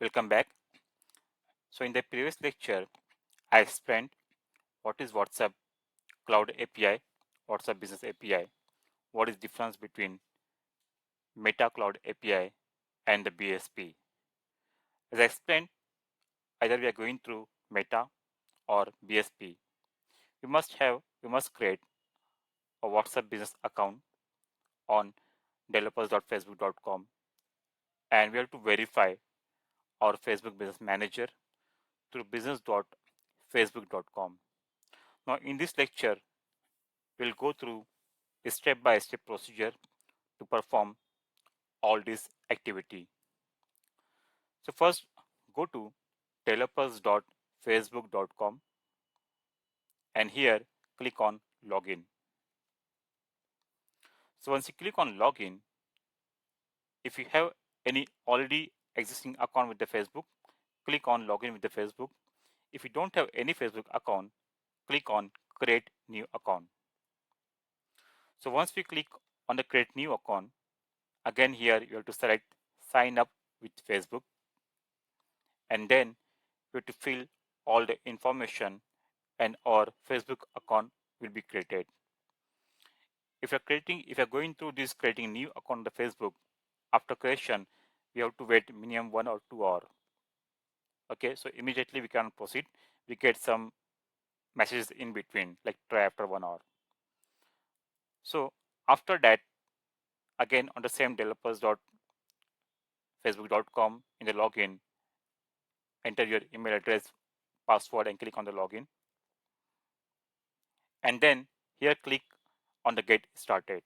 Welcome back. So in the previous lecture, I explained what is WhatsApp Cloud API, WhatsApp Business API, what is difference between Meta Cloud API and the BSP. As I explained, either we are going through Meta or BSP. We must create a WhatsApp business account on developers.facebook.com, and we have to verify our Facebook Business Manager through business.facebook.com. Now in this lecture, we'll go through a step-by-step procedure to perform all this activity. So first, go to developers.facebook.com and here click on login. So once you click on login, if you have any already existing account with the Facebook, click on login with the Facebook. If you don't have any Facebook account, click on create new account. So once we click on the create new account, again here you have to select sign up with Facebook, and then you have to fill all the information and our Facebook account will be created. If you're going through this creating new account on the Facebook, after creation, we have to wait minimum 1 or 2 hours. Okay, so immediately we can proceed. We get some messages in between, like try after 1 hour. So after that, again on the same developers.facebook.com in the login, enter your email address, password, and click on the login. And then here click on the get started.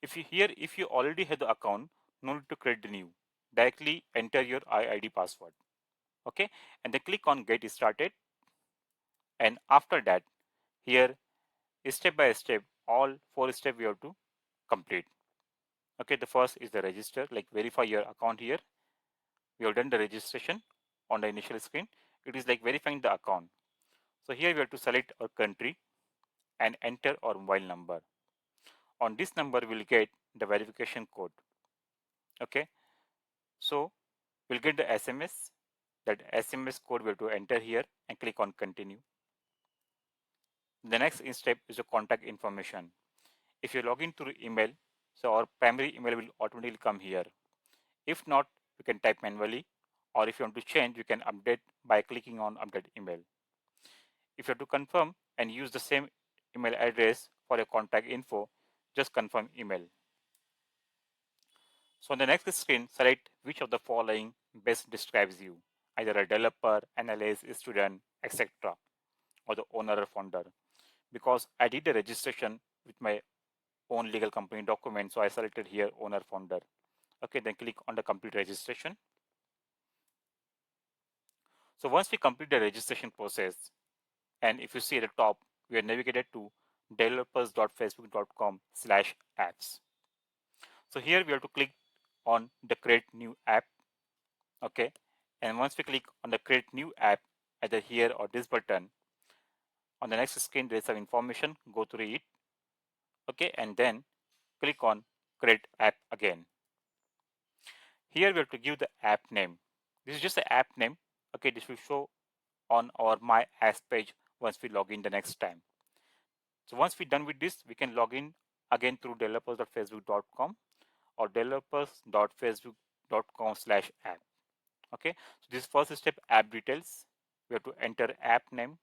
If you already have the account, no need to create the new. Directly enter your IID password. Okay, and then click on get started. And after that, here step by step, all 4 steps we have to complete. Okay, the first is the register, like verify your account here. We have done the registration on the initial screen. It is like verifying the account. So here we have to select our country and enter our mobile number. On this number, we'll get the verification code. Okay, so we'll get the SMS. That SMS code we have to enter here and click on continue. The next step is the contact information. If you log in through email, so our primary email will automatically come here. If not, you can type manually, or if you want to change, you can update by clicking on update email. If you have to confirm and use the same email address for your contact info, just confirm email. So on the next screen, select which of the following best describes you, either a developer, analyst, student, etc., or the owner or founder. Because I did the registration with my own legal company document, so I selected here owner founder. Okay, then click on the complete registration. So once we complete the registration process, and if you see at the top, we are navigated to developers.facebook.com/apps. So here we have to click on the create new app. Okay, and once we click on the create new app, either here or this button, on the next screen there is some information, go through it. Okay, and then click on create app again. Here we have to give the app name. This is just the app name. Okay, this will show on our my apps page once we log in the next time. So once we're done with this, we can log in again through developers.facebook.com or developers.facebook.com/app. Okay, so this first step, app details. We have to enter app name,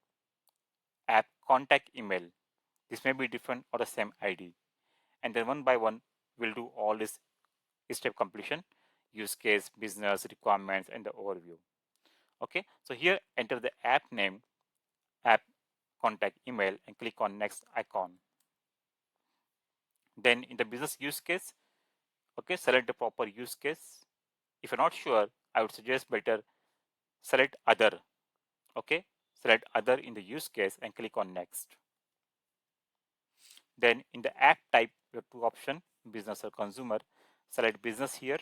app contact email. This may be different or the same ID. And then one by one, we'll do all this step completion, use case, business requirements, and the overview. Okay, so here enter the app name, app contact email, and click on next icon. Then in the business use case, okay, select the proper use case. If you're not sure, I would suggest better select other. Okay, select other in the use case and click on next. Then in the app type, you have 2 options, business or consumer. Select business here.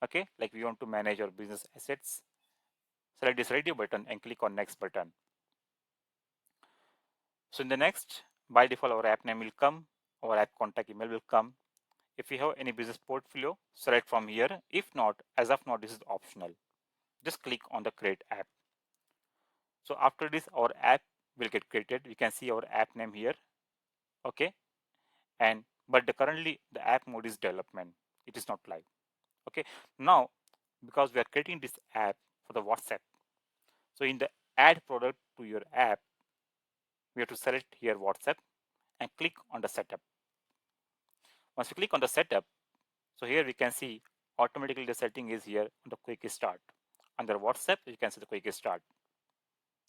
Okay, like we want to manage our business assets. Select this radio button and click on next button. So in the next, by default our app name will come, our app contact email will come. If you have any business portfolio, select from here. If not, as of now, this is optional. Just click on the create app. So after this, our app will get created. We can see our app name here. Okay. And but currently the app mode is development. It is not live. Okay. Now, because we are creating this app for the WhatsApp, so in the add product to your app, we have to select here WhatsApp and click on the setup. Once you click on the setup, so here we can see automatically the setting is here on the quick start. Under WhatsApp, you can see the quick start.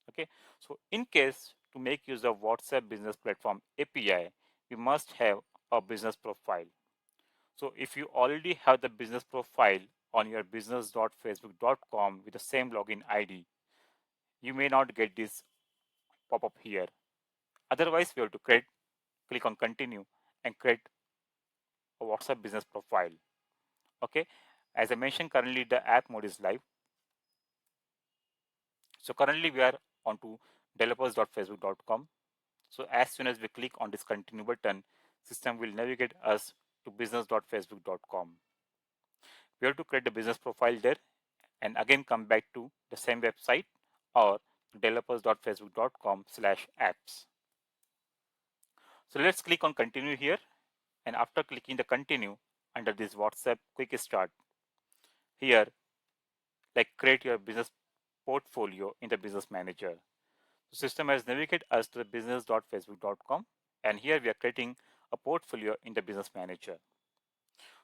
Okay, so in case to make use of WhatsApp business platform API, we must have a business profile. So if you already have the business profile on your business.facebook.com with the same login ID, you may not get this pop-up here. Otherwise, we have to click on continue and create a WhatsApp business profile. Okay, as I mentioned, currently the app mode is live. So currently we are onto developers.facebook.com. So as soon as we click on this continue button, system will navigate us to business.facebook.com. We have to create the business profile there and again come back to the same website or developers.facebook.com/apps. So let's click on continue here, and after clicking the continue under this WhatsApp quick start, here like create your business portfolio in the business manager. The system has navigated us to the business.facebook.com, and here we are creating a portfolio in the business manager.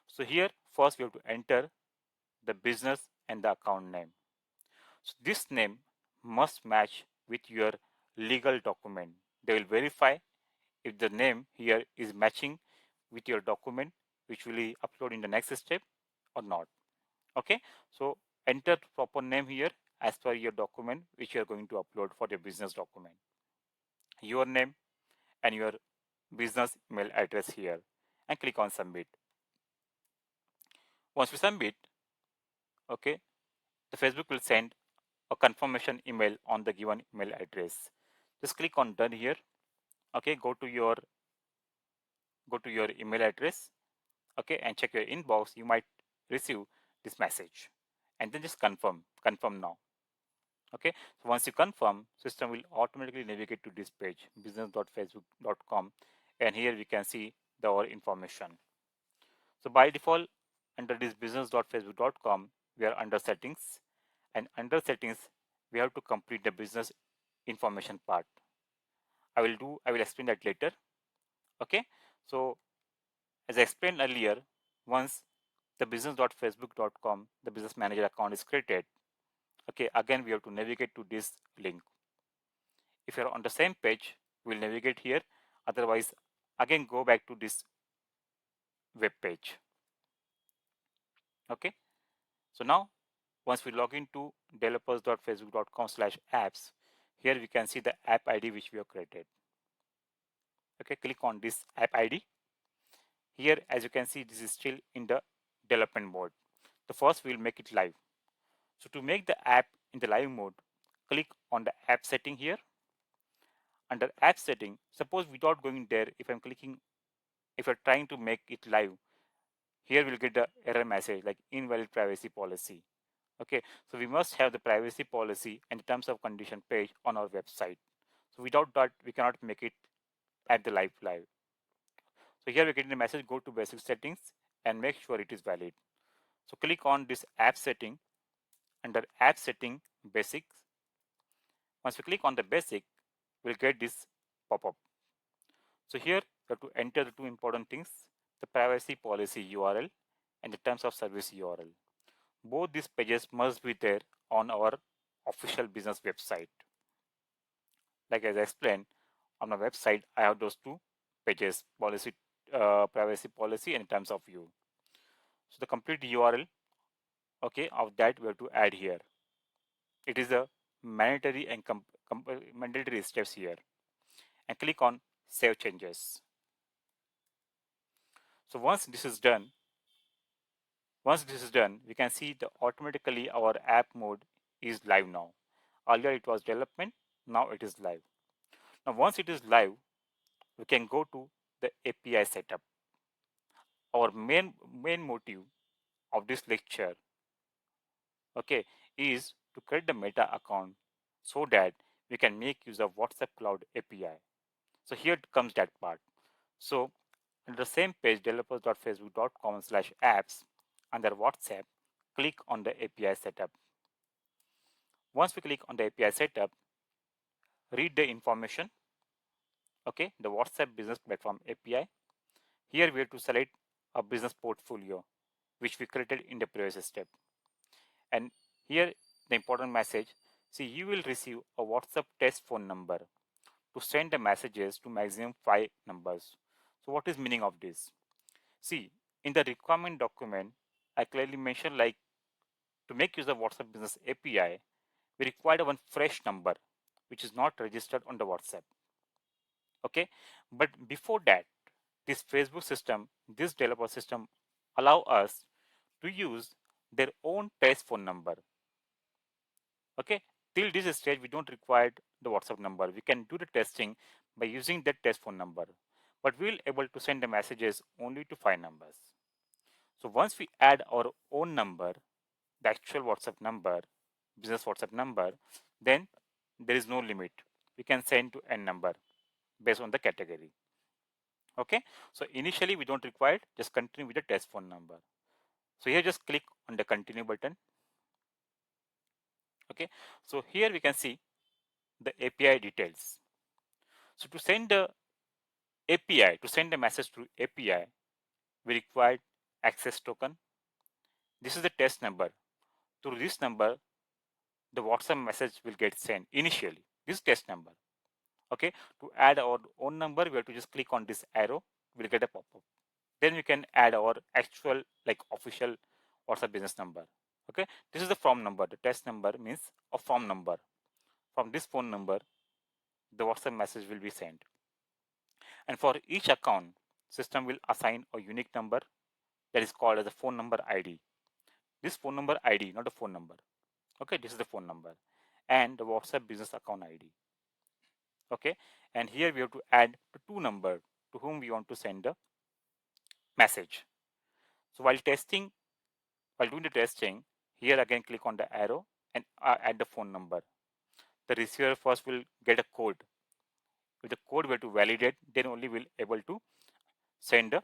So here first we have to enter the business and the account name. So this name must match with your legal document. They will verify if the name here is matching with your document, which will be upload in the next step or not. Okay, so enter proper name here as per your document which you are going to upload for your business document. Your name and your business email address here and click on submit. Once we submit, okay, the Facebook will send a confirmation email on the given email address. Just click on done here. Okay, go to your email address, okay, and check your inbox. You might receive this message and then just confirm now. Okay, so once you confirm, system will automatically navigate to this page business.facebook.com, and here we can see our information. So by default, under this business.facebook.com, we are under settings, and under settings we have to complete the business information part. I will explain that later. Okay, so as I explained earlier, once the business.facebook.com, the business manager account is created, okay, again we have to navigate to this link. If you're on the same page, we'll navigate here. Otherwise, again go back to this web page. Okay, so now once we log into developers.facebook.com/apps, here we can see the app ID which we have created. Okay, click on this app ID. Here, as you can see, this is still in the development mode. The first we'll make it live. So to make the app in the live mode, click on the app setting here. Under app setting, suppose without going there, if you're trying to make it live, here we'll get the error message like invalid privacy policy. Okay, so we must have the privacy policy and the terms of condition page on our website. So without that, we cannot make it at the live. So here we're getting the message, go to basic settings and make sure it is valid. So click on this app setting. Under app setting basics, once we click on the basic, we'll get this pop-up. So here you have to enter the two important things, the privacy policy URL and the terms of service URL. Both these pages must be there on our official business website. Like as I explained, on my website, I have those two pages, privacy policy and terms of view. So the complete URL, okay, of that we have to add here. It is a mandatory and mandatory steps here, and click on save changes. So once this is done, we can see the automatically our app mode is live now. Earlier it was development, now it is live. Now once it is live, we can go to the API setup. our main motive of this lecture, okay, is to create the meta account so that we can make use of WhatsApp Cloud API. So here comes that part. So on the same page, developers.facebook.com/apps, under WhatsApp, click on the API setup. Once we click on the API setup, read the information, okay, the WhatsApp Business Platform API. Here we have to select a business portfolio, which we created in the previous step. And here the important message, see, you will receive a WhatsApp test phone number to send the messages to maximum 5 numbers. So what is meaning of this? See, in the requirement document, I clearly mentioned, like, to make use of WhatsApp Business API, we require one fresh number which is not registered on the WhatsApp. Okay, but before that, this Facebook system, this developer system, allow us to use their own test phone number. Okay, till this stage we don't require the WhatsApp number. We can do the testing by using that test phone number, but we'll able to send the messages only to 5 numbers. So once we add our own number, the actual WhatsApp number, business WhatsApp number, then there is no limit. We can send to n number based on the category. Okay, so initially we don't require it, just continue with the test phone number. So here just click on the continue button. Okay, so here we can see the API details. So to send the API, to send the message through API, we require access token. This is the test number. Through this number, the WhatsApp message will get sent initially. This test number. Okay, to add our own number, we have to just click on this arrow. We'll get a pop-up. Then we can add our actual, like, official WhatsApp business number. Okay, this is the from number. The test number means a from number. From this phone number, the WhatsApp message will be sent. And for each account, system will assign a unique number that is called as a phone number ID. This phone number ID, not a phone number. Okay, this is the phone number and the WhatsApp business account ID. Okay, and here we have to add the two number to whom we want to send the message. So while doing the testing, here again click on the arrow and add the phone number. The receiver first will get a code. With the code we have to validate, then only we'll able to send the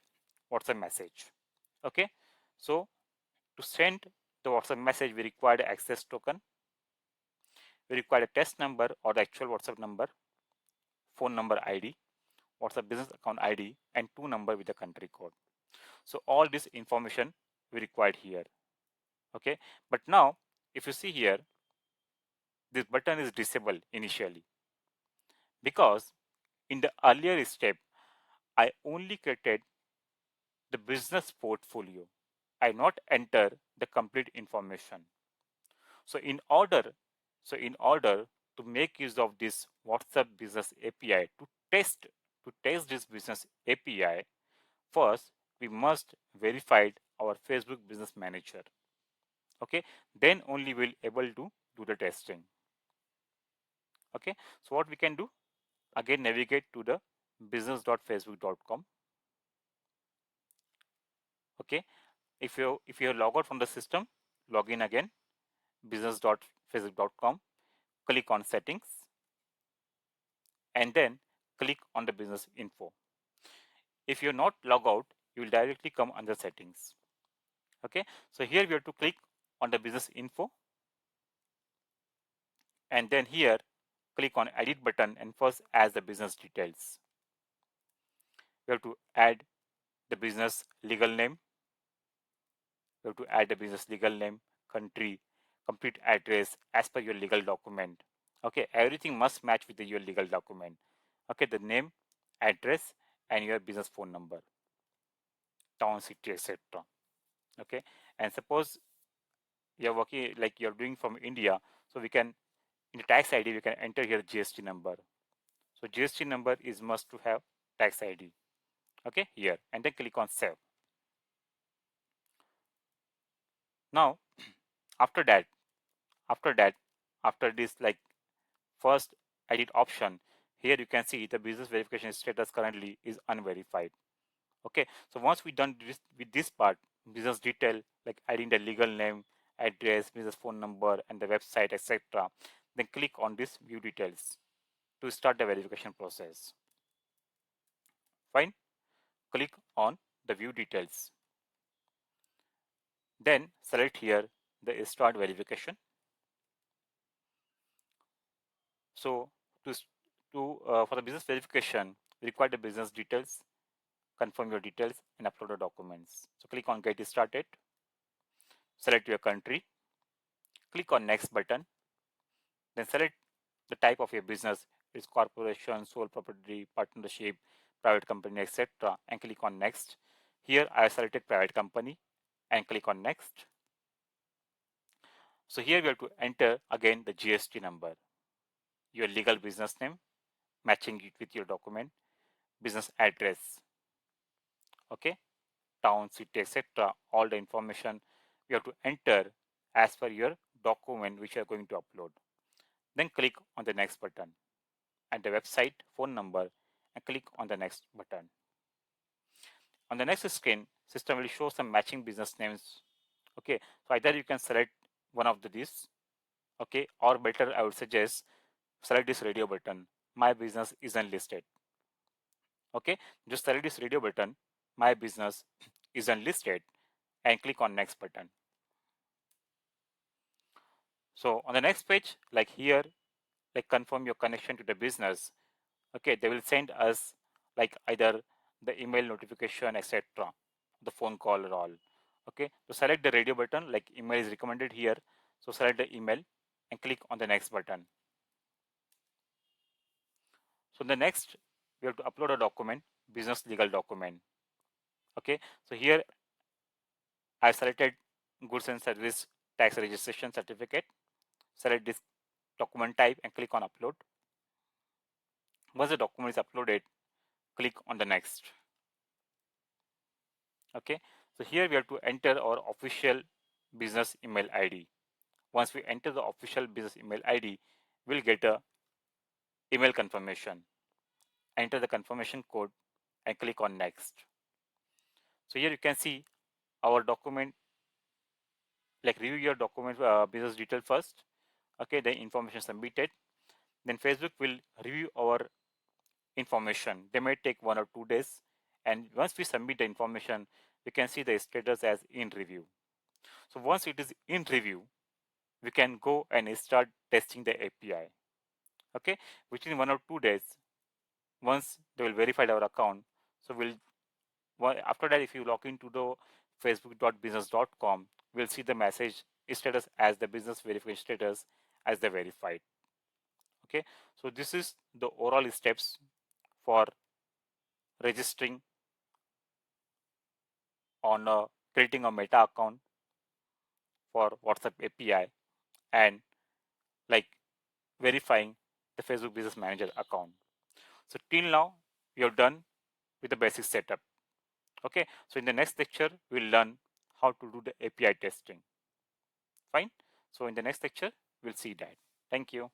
WhatsApp message. Okay, so to send the WhatsApp message, we require the access token. We require a test number or the actual WhatsApp number, phone number ID, WhatsApp business account ID, and two number with the country code. So all this information we required here. Okay, but now if you see here, this button is disabled initially because in the earlier step I only created the business portfolio. I not enter the complete information. So in order to make use of this WhatsApp business API to test this business API, first we must verify our Facebook business manager. Okay, then only we'll able to do the testing. Okay, so what we can do, again navigate to the business.facebook.com. Okay, if you log out from the system, log in again, business.facebook.com, click on settings, and then click on the business info. If you're not log out, you will directly come under settings. Okay, so here we have to click on the business info, and then here click on edit button and first add the business details. We have to add the business legal name. You have to add the business legal name, country, complete address as per your legal document. Okay, everything must match with your legal document. Okay, the name, address, and your business phone number, town, city, etc. Okay, and suppose you're working, like you're doing from India, so we can, in the tax ID we can enter here GST number. So GST number is must to have tax ID. Okay, here, and then click on save. Now after that after this, like, first edit option, here you can see the business verification status currently is unverified. Okay, so once we done this with this part, business detail like adding the legal name, address, business phone number, and the website, etc., then click on this view details to start the verification process. Fine, click on the view details. Then select here the start verification. So for the business verification, we require the business details, confirm your details, and upload the documents. So click on get started, select your country, click on next button, then select the type of your business, is corporation, sole property, partnership, private company, etc., and click on next. Here I selected private company and click on next. So here we have to enter again the GST number, your legal business name, matching it with your document, business address, okay, town, city, etc., all the information you have to enter as per your document which you are going to upload. Then click on the next button and the website, phone number, and click on the next button. On the next screen, system will show some matching business names. Okay, so either you can select one of these, okay, or better I would suggest select this radio button. My business isn't listed. Okay, just select this radio button. My business isn't listed, and click on next button. So on the next page, like here, like confirm your connection to the business. Okay, they will send us like either the email notification, etc., the phone call or all. Okay, so select the radio button, like email is recommended here. So select the email and click on the next button. So the next, we have to upload a document, business legal document. Okay, so here I selected goods and service tax registration certificate. Select this document type and click on upload. Once the document is uploaded, click on the next. Okay, so here we have to enter our official business email ID. Once we enter the official business email ID, we'll get a email confirmation. Enter the confirmation code and click on next. So here you can see our document, like review your document business detail first. Okay, the information submitted. Then Facebook will review our information. They may take 1 or 2 days. And once we submit the information, we can see the status as in review. So once it is in review, we can go and start testing the API. Okay, within 1 or 2 days, once they will verify our account, so after that, if you log into the facebook.business.com, we'll see the message status as the business verification status as the verified. Okay, so this is the overall steps for registering on creating a meta account for WhatsApp API and like verifying the Facebook Business Manager account. So till now, we have done with the basic setup. Okay, so in the next lecture, we'll learn how to do the API testing. Fine. So in the next lecture, we'll see that. Thank you.